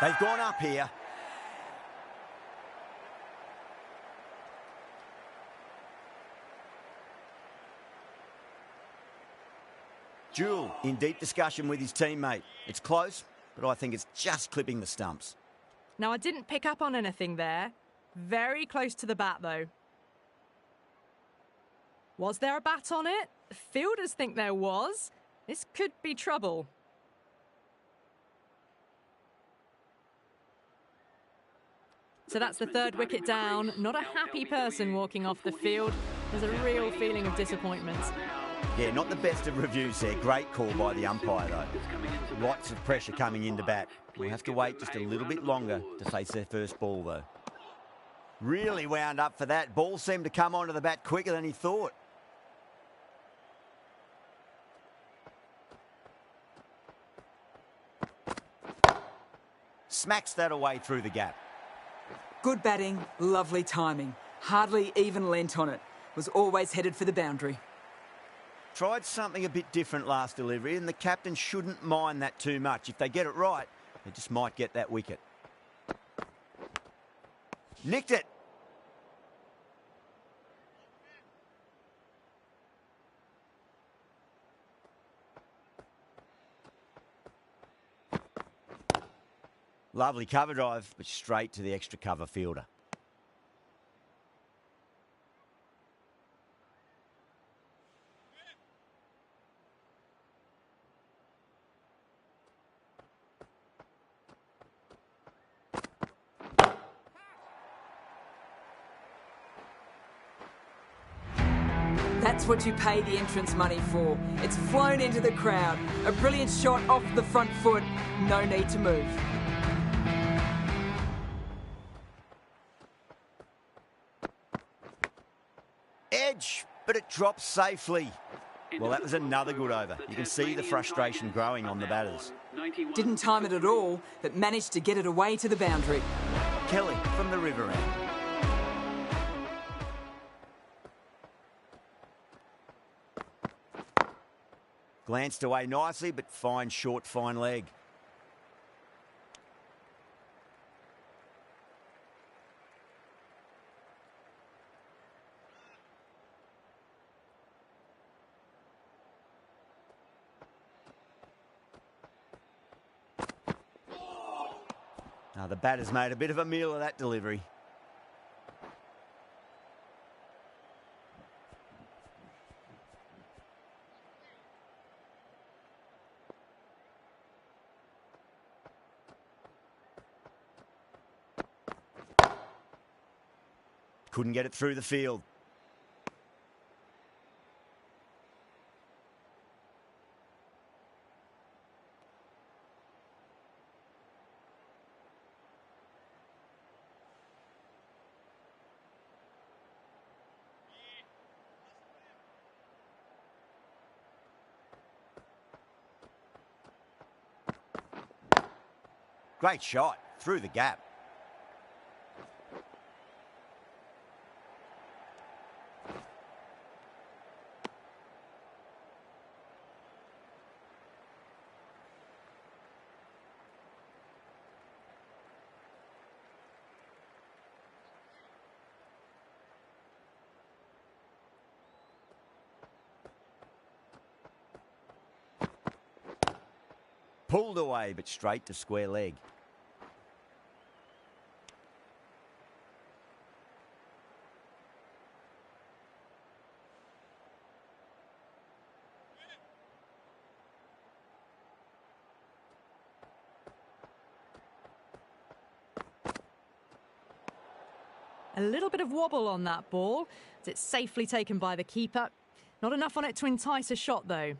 A: They've gone up here. Jewell in deep discussion with his teammate. It's close, but I think it's just clipping the stumps.
B: Now, I didn't pick up on anything there. Very close to the bat, though. Was there a bat on it? The fielders think there was. This could be trouble. So that's the third wicket down. Not a happy person walking off the field. There's a real feeling of disappointment.
A: Yeah, not the best of reviews there. Great call by the umpire, though. Lots of pressure coming into bat. We'll have to wait just a little bit longer to face their first ball, though. Really wound up for that. Ball seemed to come onto the bat quicker than he thought. Smacks that away through the gap.
F: Good batting, lovely timing. Hardly even lent on it. Was always headed for the boundary.
A: Tried something a bit different last delivery, and the captain shouldn't mind that too much. If they get it right, they just might get that wicket. Nicked it. Lovely cover drive, but straight to the extra cover fielder.
F: That's what you pay the entrance money for. It's flown into the crowd. A brilliant shot off the front foot. No need to move.
A: Edge, but it drops safely. Well, that was another good over. You can see the frustration growing on the batters.
F: Didn't time it at all, but managed to get it away to the boundary.
A: Kelly from the river end. Glanced away nicely, but fine short, fine leg. The batter's made a bit of a meal of that delivery. Couldn't get it through the field. Great shot through the gap. Pulled away, but straight to square leg.
B: A little bit of wobble on that ball, as it's safely taken by the keeper. Not enough on it to entice a shot, though.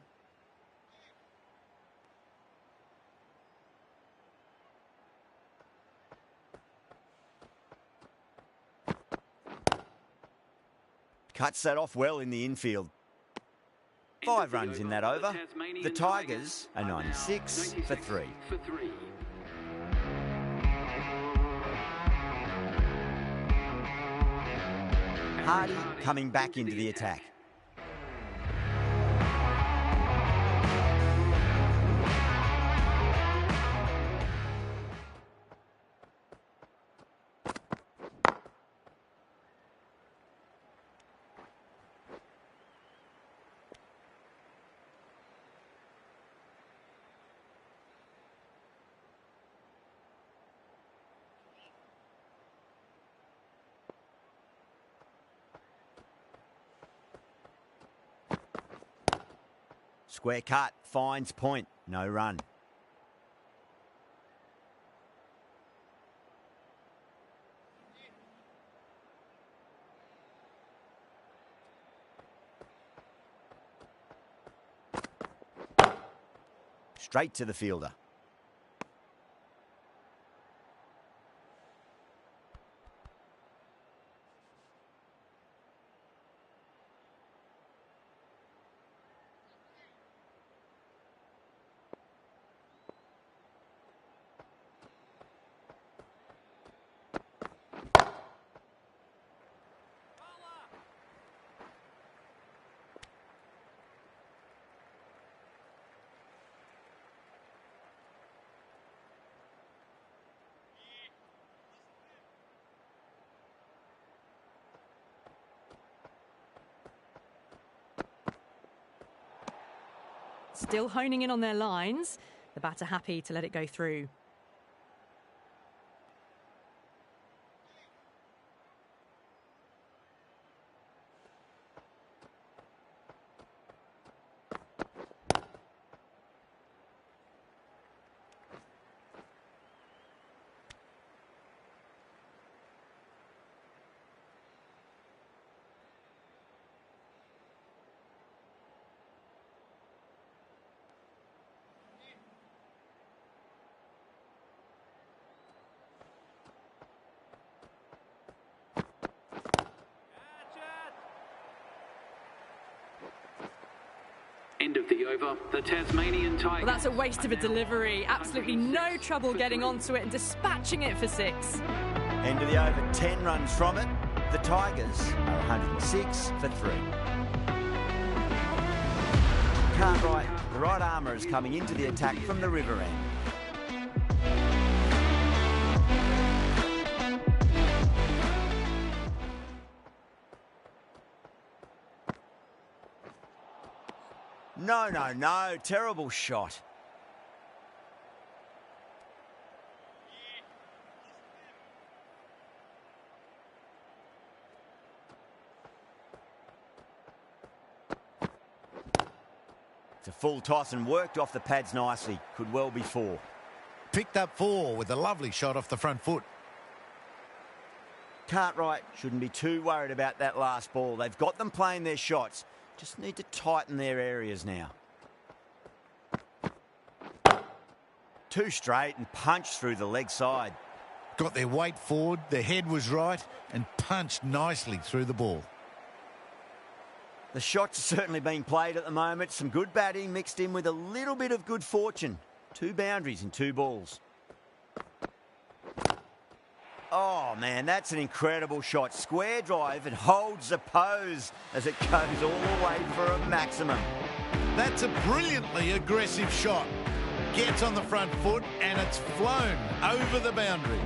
A: Cuts that off well in the infield. 5 runs in that over. The Tigers are 96 for 3. Hardy coming back into the attack. Square cut, finds point, no run. Straight to the fielder.
B: Still honing in on their lines. The batter happy to let it go through.
C: End of the over. The Tasmanian Tigers.
B: Well, that's a waste of a delivery. Absolutely no trouble getting onto it and dispatching it for 6.
A: End of the over, 10 runs from it. The Tigers are 106 for 3. Cartwright, the right armour is coming into the attack from the river end. No, terrible shot. It's a full toss and worked off the pads nicely. Could well be 4.
D: Picked up 4 with a lovely shot off the front foot.
A: Cartwright shouldn't be too worried about that last ball. They've got them playing their shots. Just need to tighten their areas now. 2 straight and punched through the leg side.
D: Got their weight forward, their head was right, and punched nicely through the ball.
A: The shots are certainly being played at the moment. Some good batting mixed in with a little bit of good fortune. 2 boundaries in 2 balls. Oh, man, that's an incredible shot. Square drive and holds the pose as it goes all the way for a maximum.
D: That's a brilliantly aggressive shot. Gets on the front foot and it's flown over the boundary.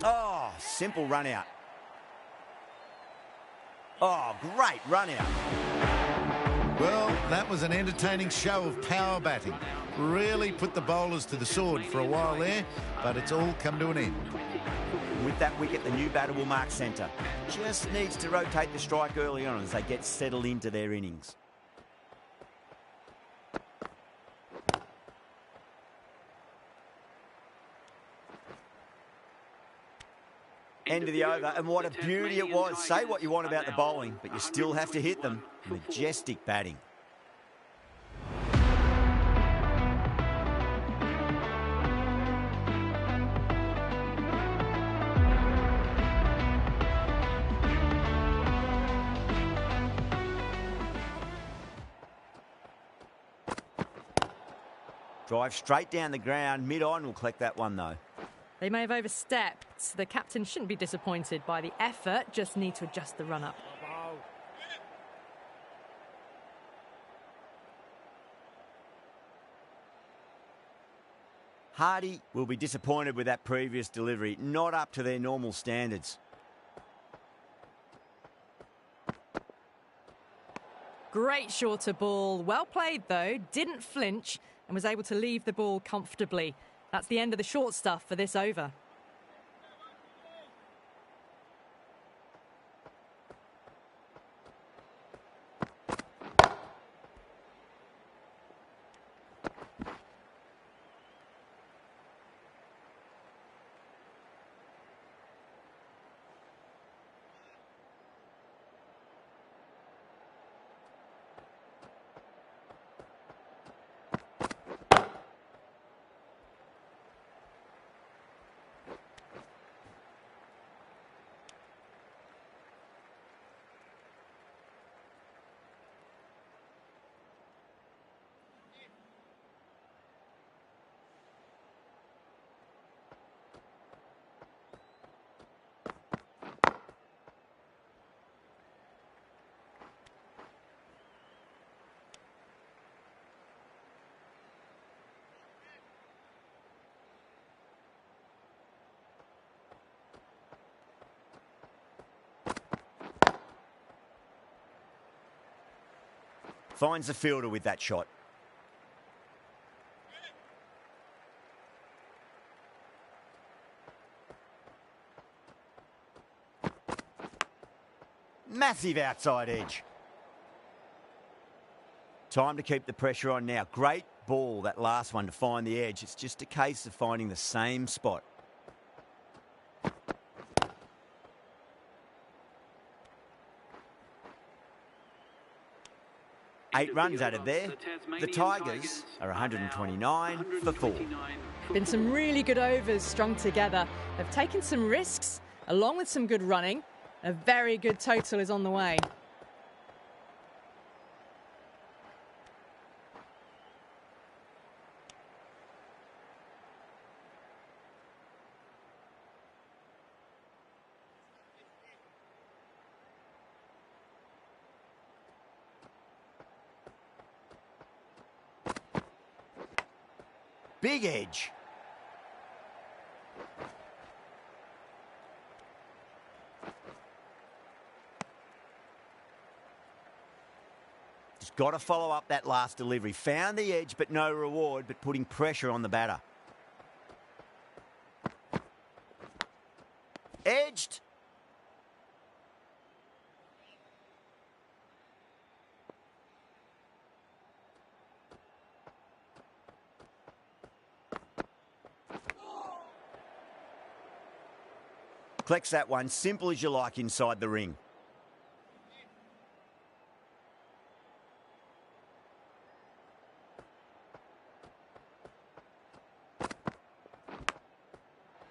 A: Oh, simple run out. Oh, great run out.
D: Well, that was an entertaining show of power batting. Really put the bowlers to the sword for a while there, but it's all come to an end.
A: With that wicket, the new batter will mark centre. Just needs to rotate the strike early on as they get settled into their innings. End of the over, and what a beauty it was. Say what you want about the bowling, but you still have to hit them. Majestic batting. Drive straight down the ground. Mid-on will collect that one, though.
B: They may have overstepped. The captain shouldn't be disappointed by the effort, just need to adjust the run-up.
A: Hardy will be disappointed with that previous delivery, not up to their normal standards.
B: Great shorter ball, well played though, didn't flinch and was able to leave the ball comfortably. That's the end of the short stuff for this over.
A: Finds the fielder with that shot. Massive outside edge. Time to keep the pressure on now. Great ball, that last one, to find the edge. It's just a case of finding the same spot. Eight runs out of there. The Tigers are 129 for 4.
B: Been some really good overs strung together. They've taken some risks, along with some good running. A very good total is on the way.
A: Big edge. Just got to follow up that last delivery. Found the edge, but no reward, but putting pressure on the batter. Edged. Collects that one, simple as you like inside the ring.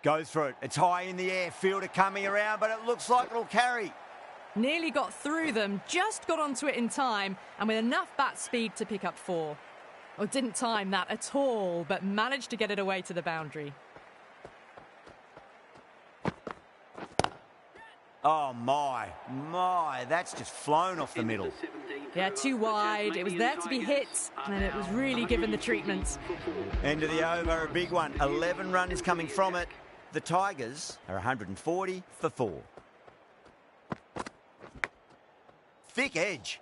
A: Goes for it. It's high in the air. Fielder coming around, but it looks like it'll carry.
B: Nearly got through them, just got onto it in time, and with enough bat speed to pick up 4. Or didn't time that at all, but managed to get it away to the boundary.
A: Oh, my, that's just flown off the middle.
B: Yeah, too wide. It was there to be hit, and it was really given the treatment.
A: End of the over, a big one. 11 runs coming from it. The Tigers are 140 for 4. Thick edge.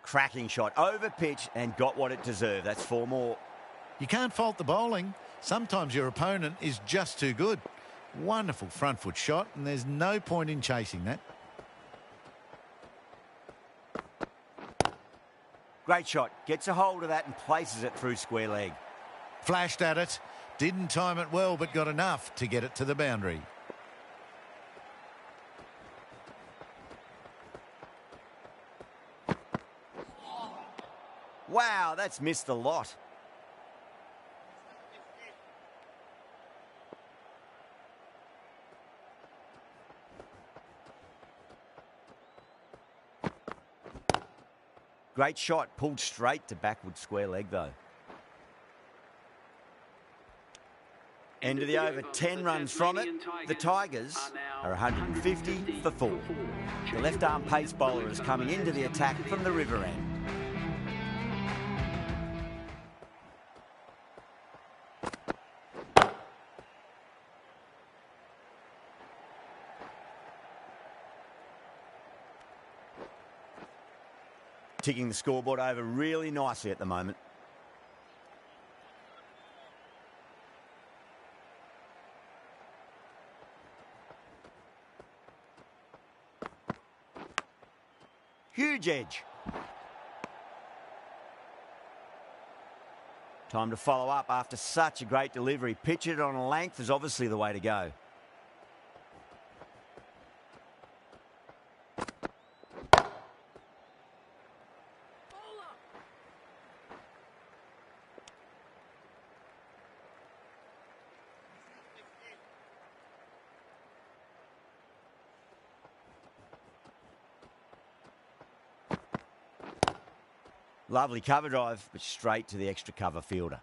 A: Cracking shot, over pitch and got what it deserved. That's 4 more.
D: You can't fault the bowling. Sometimes your opponent is just too good. Wonderful front foot shot, and there's no point in chasing that.
A: Great shot. Gets a hold of that and places it through square leg.
D: Flashed at it. Didn't time it well, but got enough to get it to the boundary.
A: Wow, that's missed a lot. Great shot, pulled straight to backward square leg though. End of the over, 10 runs from it. The Tigers are 150 for 4. The left arm pace bowler is coming into the attack from the river end. Ticking the scoreboard over really nicely at the moment. Huge edge. Time to follow up after such a great delivery. Pitch it on a length is obviously the way to go. Lovely cover drive, but straight to the extra cover fielder.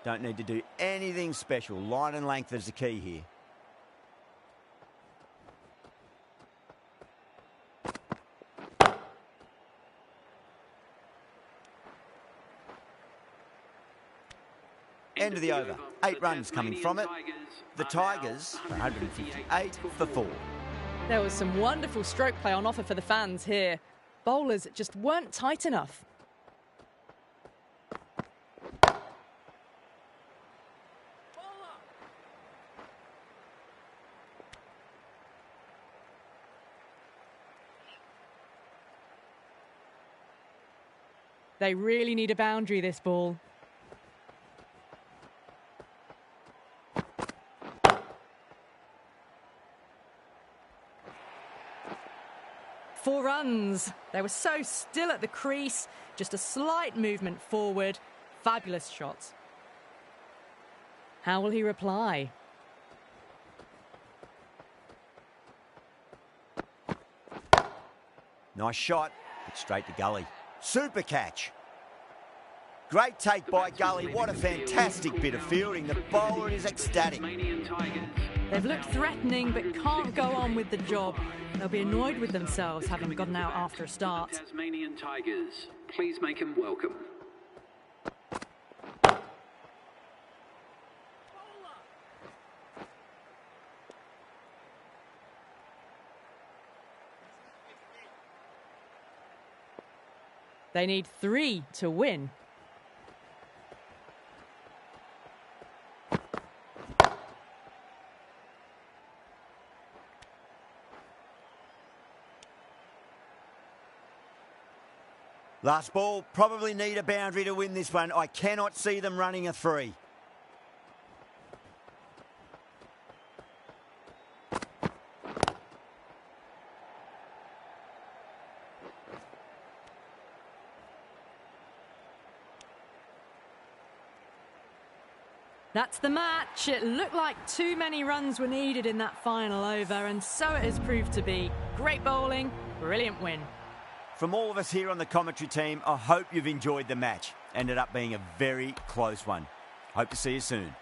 A: Don't need to do anything special. Line and length is the key here. End of the over. 8 runs coming from it. The Tigers are 158 for 4.
B: There was some wonderful stroke play on offer for the fans here. Bowlers just weren't tight enough. They really need a boundary, this ball. 4 runs. They were so still at the crease, just a slight movement forward. Fabulous shots. How will he reply?
A: Nice shot, but straight to Gully. Super catch. Great take by Gully. What a fantastic bit of fielding. The bowler is ecstatic.
B: They've looked threatening but can't go on with the job. They'll be annoyed with themselves having gotten out after a start.
C: Tasmanian Tigers, please make him welcome.
B: They need 3 to win.
A: Last ball, probably need a boundary to win this one. I cannot see them running a 3.
B: That's the match. It looked like too many runs were needed in that final over, and so it has proved to be. Great bowling, brilliant win.
A: From all of us here on the commentary team, I hope you've enjoyed the match. Ended up being a very close one. Hope to see you soon.